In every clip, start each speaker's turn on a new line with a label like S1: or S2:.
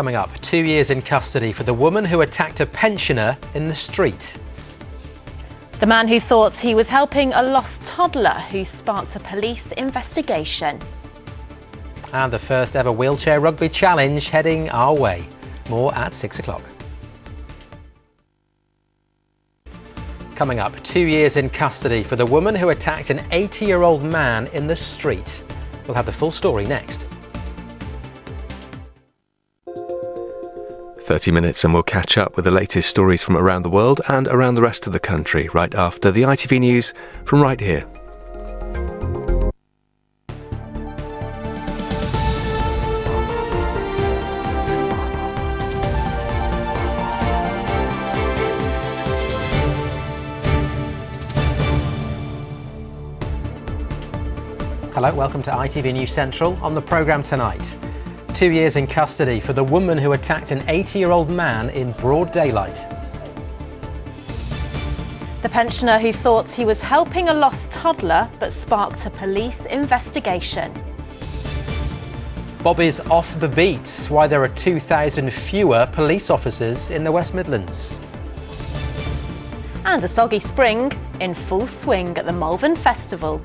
S1: Coming up, 2 years in custody for the woman who attacked a pensioner in the street.
S2: The man who thought he was helping a lost toddler who sparked a police investigation.
S1: And the first ever wheelchair rugby challenge heading our way. More at 6 o'clock. Coming up, 2 years in custody for the woman who attacked an 80-year-old man in the street. We'll have the full story next.
S3: 30 minutes and we'll catch up with the latest stories from around the world and around the rest of the country right after the ITV News from right here.
S1: Hello, welcome to ITV News Central. On the programme tonight, 2 years in custody for the woman who attacked an 80-year-old man in broad daylight.
S2: The pensioner who thought he was helping a lost toddler but sparked a police investigation.
S1: Bobby's off the beat, why there are 2,000 fewer police officers in the West Midlands.
S2: And a soggy spring in full swing at the Malvern Festival.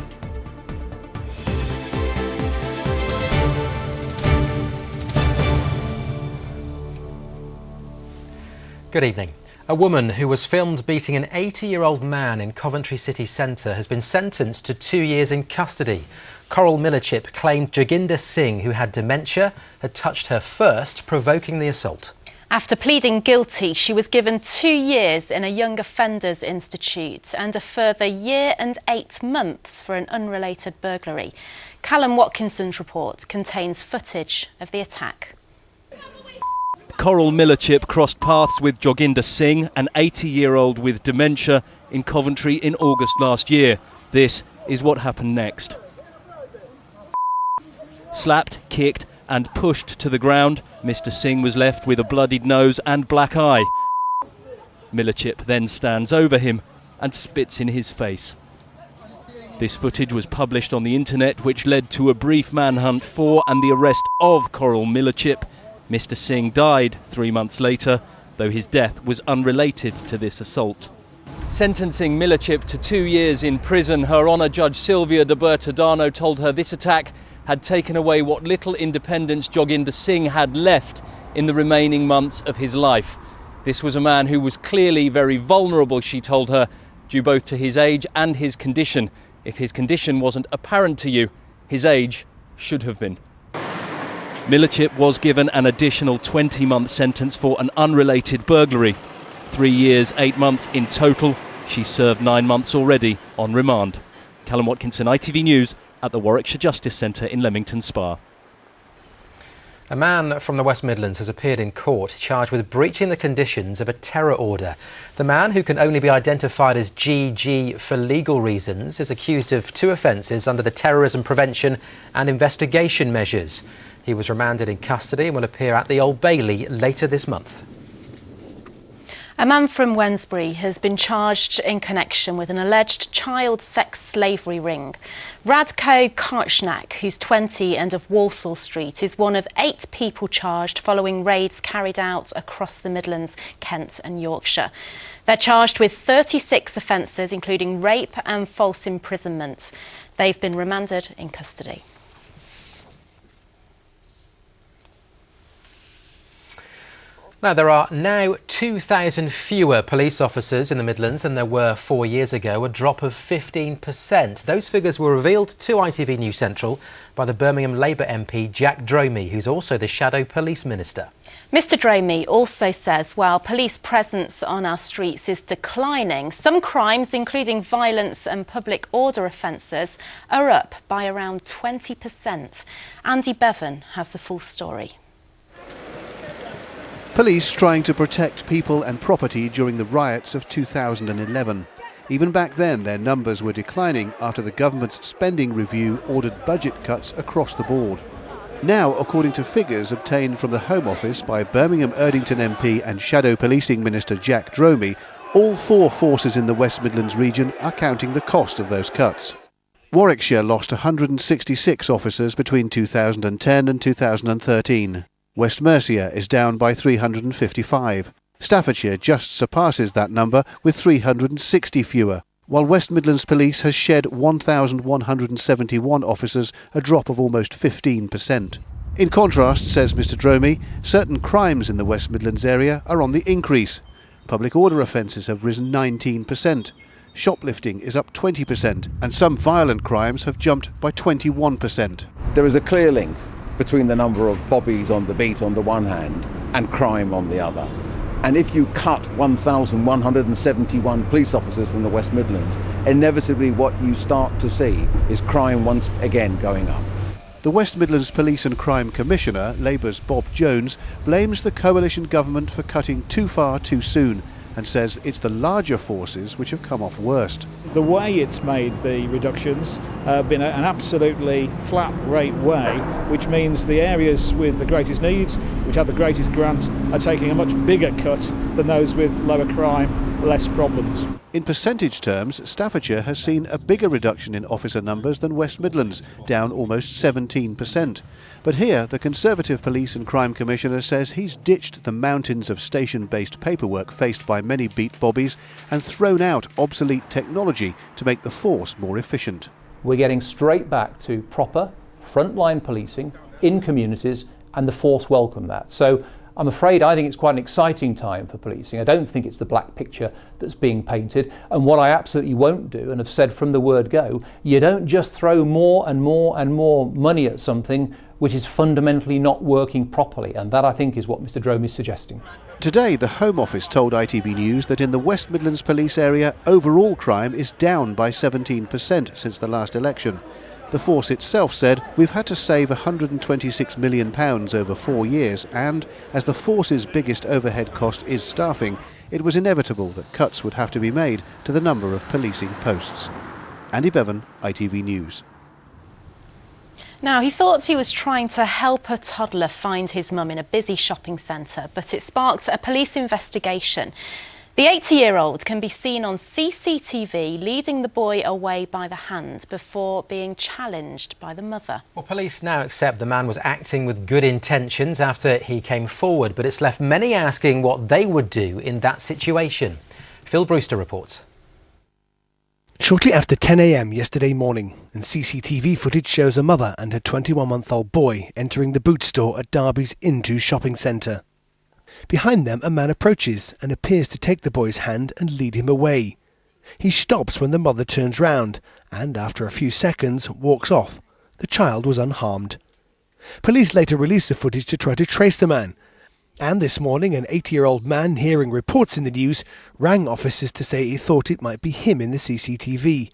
S1: Good evening. A woman who was filmed beating an 80-year-old man in Coventry city centre has been sentenced to 2 years in custody. Coral Millerchip claimed Joginder Singh, who had dementia, had touched her first, provoking the assault.
S2: After pleading guilty, she was given 2 years in a young offenders institute and a further 1 year and 8 months for an unrelated burglary. Callum Watkinson's report contains footage of the attack.
S4: Coral Millerchip crossed paths with Joginder Singh, an 80-year-old with dementia, in Coventry in August last year. This is what happened next. Slapped, kicked and pushed to the ground, Mr. Singh was left with a bloodied nose and black eye. Millerchip then stands over him and spits in his face. This footage was published on the internet, which led to a brief manhunt for and the arrest of Coral Millerchip. Mr. Singh died 3 months later, though his death was unrelated to this assault. Sentencing Millerchip to 2 years in prison, Her Honour Judge Sylvia de Bertadano told her this attack had taken away what little independence Joginder Singh had left in the remaining months of his life. This was a man who was clearly very vulnerable, she told her, due both to his age and his condition. If his condition wasn't apparent to you, his age should have been. Millerchip was given an additional 20-month sentence for an unrelated burglary. 3 years, 8 months in total. She served 9 months already on remand. Callum Watkinson, ITV News at the Warwickshire Justice Centre in Leamington Spa.
S1: A man from the West Midlands has appeared in court charged with breaching the conditions of a terror order. The man, who can only be identified as GG for legal reasons, is accused of 2 offences under the Terrorism Prevention and Investigation Measures. He was remanded in custody and will appear at the Old Bailey later this month.
S2: A man from Wednesbury has been charged in connection with an alleged child sex slavery ring. Radko Karchnak, who's 20 and of Walsall Street, is one of 8 people charged following raids carried out across the Midlands, Kent and Yorkshire. They're charged with 36 offences, including rape and false imprisonment. They've been remanded in custody.
S1: Now, there are now 2,000 fewer police officers in the Midlands than there were 4 years ago, a drop of 15%. Those figures were revealed to ITV News Central by the Birmingham Labour MP Jack Dromey, who's also the Shadow Police Minister.
S2: Mr Dromey also says while police presence on our streets is declining, some crimes, including violence and public order offences, are up by around 20%. Andy Bevan has the full story.
S5: Police trying to protect people and property during the riots of 2011. Even back then, their numbers were declining after the government's spending review ordered budget cuts across the board. Now, according to figures obtained from the Home Office by Birmingham Erdington MP and Shadow Policing Minister Jack Dromey, all 4 forces in the West Midlands region are counting the cost of those cuts. Warwickshire lost 166 officers between 2010 and 2013. West Mercia is down by 355. Staffordshire just surpasses that number with 360 fewer, while West Midlands Police has shed 1,171 officers, a drop of almost 15%. In contrast, says Mr Dromey, certain crimes in the West Midlands area are on the increase. Public order offences have risen 19%. Shoplifting is up 20%, and some violent crimes have jumped by 21%.
S6: There is a clear link between the number of bobbies on the beat on the one hand and crime on the other. And if you cut 1,171 police officers from the West Midlands, inevitably what you start to see is crime once again going up.
S5: The West Midlands Police and Crime Commissioner, Labour's Bob Jones, blames the coalition government for cutting too far too soon and says it's the larger forces which have come off worst.
S7: The way it's made the reductions have been an absolutely flat rate way, which means the areas with the greatest needs, which have the greatest grant, are taking a much bigger cut than those with lower crime, less problems.
S5: In percentage terms, Staffordshire has seen a bigger reduction in officer numbers than West Midlands, down almost 17%. But here, the Conservative Police and Crime Commissioner says he's ditched the mountains of station-based paperwork faced by many beat bobbies and thrown out obsolete technology to make the force more efficient.
S8: We're getting straight back to proper frontline policing in communities, and the force welcome that. So I'm afraid I think it's quite an exciting time for policing. I don't think it's the black picture that's being painted. And what I absolutely won't do, and have said from the word go, you don't just throw more and more and more money at something which is fundamentally not working properly. And that, I think, is what Mr Dromey is suggesting.
S5: Today, the Home Office told ITV News that in the West Midlands Police area, overall crime is down by 17% since the last election. The force itself said, we've had to save £126 million over 4 years, and as the force's biggest overhead cost is staffing, it was inevitable that cuts would have to be made to the number of policing posts. Andy Bevan, ITV News.
S2: Now, he thought he was trying to help a toddler find his mum in a busy shopping centre, but it sparked a police investigation. The 80-year-old can be seen on CCTV leading the boy away by the hand before being challenged by the mother.
S1: Well, police now accept the man was acting with good intentions after he came forward, but it's left many asking what they would do in that situation. Phil Brewster reports.
S9: Shortly after 10 a.m. yesterday morning, and CCTV footage shows a mother and her 21-month-old boy entering the boot store at Derby's Into shopping centre. Behind them, a man approaches and appears to take the boy's hand and lead him away. He stops when the mother turns round and, after a few seconds, walks off. The child was unharmed. Police later released the footage to try to trace the man. And this morning, an 80-year-old man, hearing reports in the news, rang officers to say he thought it might be him in the CCTV.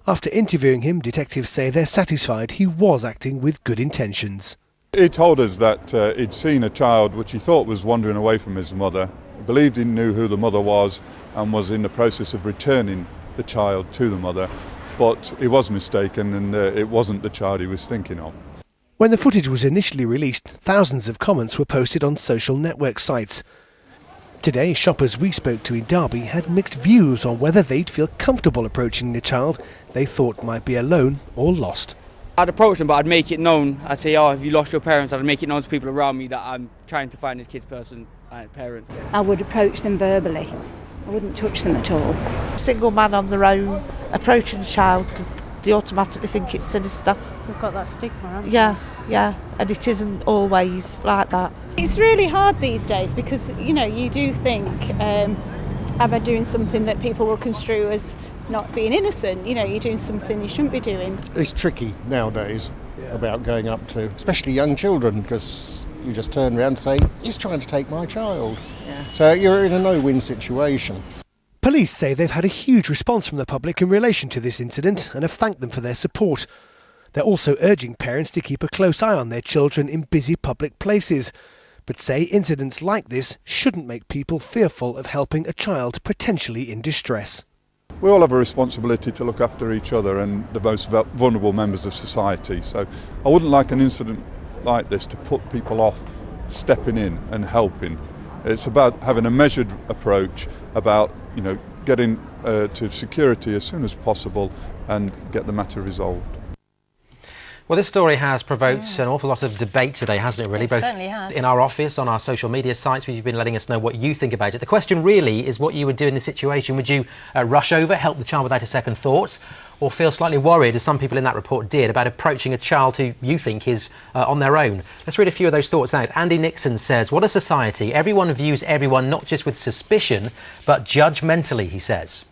S9: After interviewing him, detectives say they're satisfied he was acting with good intentions.
S10: He told us that he'd seen a child which he thought was wandering away from his mother, believed he knew who the mother was and was in the process of returning the child to the mother, but he was mistaken and it wasn't the child he was thinking of.
S9: When the footage was initially released, thousands of comments were posted on social network sites. Today, shoppers we spoke to in Derby had mixed views on whether they'd feel comfortable approaching the child they thought might be alone or lost.
S11: I'd approach them, but I'd make it known. I'd say, oh, have you lost your parents? I'd make it known to people around me that I'm trying to find this kid's parents.
S12: I would approach them verbally. I wouldn't touch them at all.
S13: A single man on their own approaching a child, they automatically think it's sinister.
S14: We've got that stigma, haven't we?
S13: Yeah, and it isn't always like that.
S14: It's really hard these days because, you know, you do think, am I doing something that people will construe as not being innocent? You know, you're doing something you shouldn't be doing.
S15: It's tricky nowadays about going up to, especially young children, because you just turn around and say, he's trying to take my child. Yeah. So you're in a no-win situation.
S9: Police say they've had a huge response from the public in relation to this incident and have thanked them for their support. They're also urging parents to keep a close eye on their children in busy public places, but say incidents like this shouldn't make people fearful of helping a child potentially in distress.
S10: We all have a responsibility to look after each other and the most vulnerable members of society, so I wouldn't like an incident like this to put people off stepping in and helping. It's about having a measured approach, about getting to security as soon as possible and get the matter resolved.
S1: Well, this story has provoked an awful lot of debate today, hasn't it, really?
S2: It certainly has.
S1: In our office, on our social media sites, where you've been letting us know what you think about it. The question really is what you would do in this situation. Would you rush over, help the child without a second thought, or feel slightly worried, as some people in that report did, about approaching a child who you think is on their own? Let's read a few of those thoughts out. Andy Nixon says, what a society. Everyone views everyone not just with suspicion, but judgmentally, he says.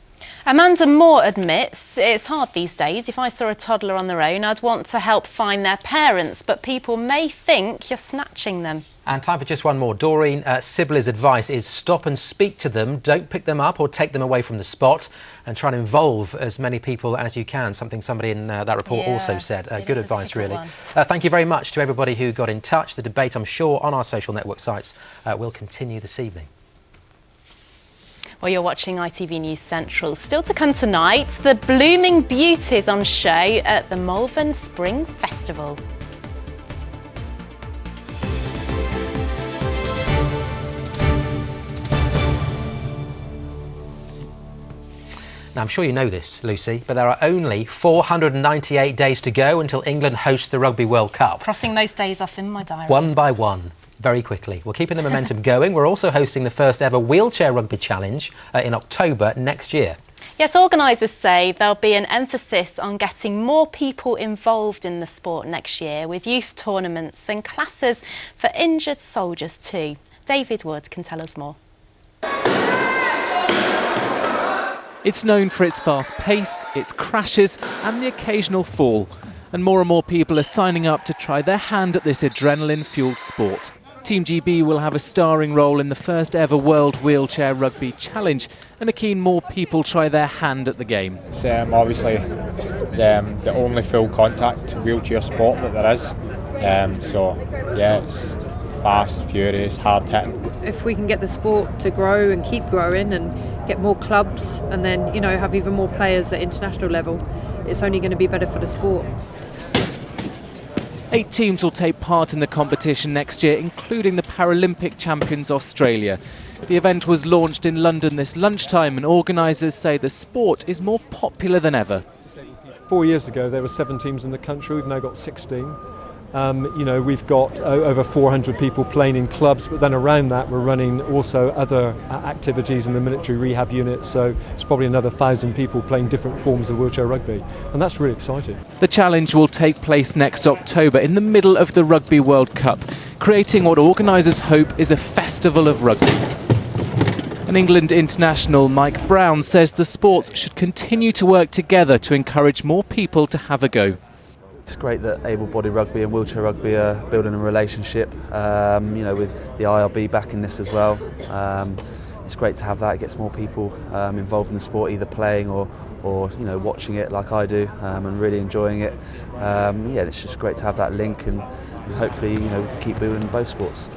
S2: Amanda Moore admits it's hard these days. If I saw a toddler on their own, I'd want to help find their parents, but people may think you're snatching them.
S1: And time for just one more. Doreen Sibley's advice is stop and speak to them. Don't pick them up or take them away from the spot, and try and involve as many people as you can, something somebody in that report also said. Good advice, really. Thank you very much to everybody who got in touch. The debate, I'm sure, on our social network sites will continue this evening.
S2: Well, you're watching ITV News Central. Still to come tonight, the blooming beauties on show at the Malvern Spring Festival.
S1: Now, I'm sure you know this, Lucy, but there are only 498 days to go until England hosts the Rugby World Cup.
S2: Crossing those days off in my diary.
S1: One by one. Very quickly. We're keeping the momentum going. We're also hosting the first ever Wheelchair Rugby Challenge in October next year.
S2: Yes, organisers say there'll be an emphasis on getting more people involved in the sport next year, with youth tournaments and classes for injured soldiers too. David Wood can tell us more.
S16: It's known for its fast pace, its crashes and the occasional fall. And more people are signing up to try their hand at this adrenaline-fuelled sport. Team GB will have a starring role in the first ever World Wheelchair Rugby Challenge and are keen more people try their hand at the game.
S17: It's obviously the only full contact wheelchair sport that there is. So yeah, it's fast, furious, hard hitting.
S18: If we can get the sport to grow and keep growing and get more clubs and then, you know, have even more players at international level, it's only going to be better for the sport.
S16: 8 teams will take part in the competition next year, including the Paralympic champions Australia. The event was launched in London this lunchtime, and organisers say the sport is more popular than ever.
S19: 4 years ago there were 7 teams in the country, we've now got 16. You know, we've got over 400 people playing in clubs, but then around that we're running also other activities in the military rehab unit, so it's probably another 1,000 people playing different forms of wheelchair rugby, and that's really exciting.
S16: The challenge will take place next October in the middle of the Rugby World Cup, creating what organisers hope is a festival of rugby. And England international Mike Brown says the sports should continue to work together to encourage more people to have a go.
S20: It's great that able-bodied rugby and wheelchair rugby are building a relationship, you know, with the IRB backing this as well. It's great to have that. It gets more people involved in the sport, either playing or you know, watching it like I do, and really enjoying it. Yeah, it's just great to have that link, and hopefully, you know, we can keep doing both sports.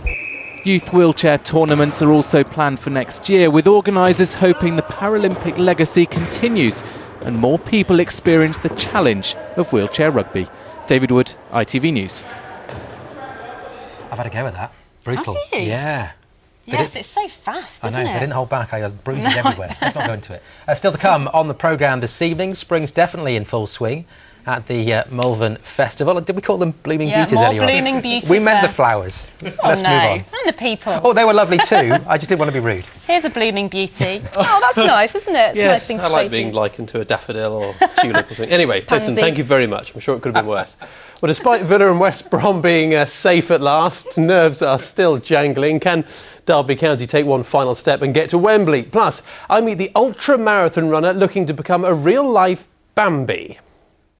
S16: Youth wheelchair tournaments are also planned for next year, with organisers hoping the Paralympic legacy continues and more people experience the challenge of wheelchair rugby. David Wood, ITV News.
S1: I've had a go at that. Brutal.
S2: Have you?
S1: Yeah.
S2: Yes, it's so fast, isn't it?
S1: I know, they didn't hold back. I had bruises everywhere. Let's not go into it. Still to come on the programme this evening, spring's definitely in full swing at the Malvern Festival. Did we call them blooming beauties earlier on?
S2: Blooming beauties.
S1: We meant the flowers. Let's move on.
S2: And the people.
S1: Oh, they were lovely too. I just didn't want to be rude.
S2: Here's a blooming beauty. Oh, that's nice, isn't it? It's
S21: yes,
S2: a nice thing to
S21: I like
S2: say
S21: being likened to a daffodil or tulip or something. Anyway, listen, thank you very much. I'm sure it could have been worse. Well, despite Villa and West Brom being safe at last, nerves are still jangling. Can Derby County take one final step and get to Wembley? Plus, I meet the ultra-marathon runner looking to become a real-life Bambi.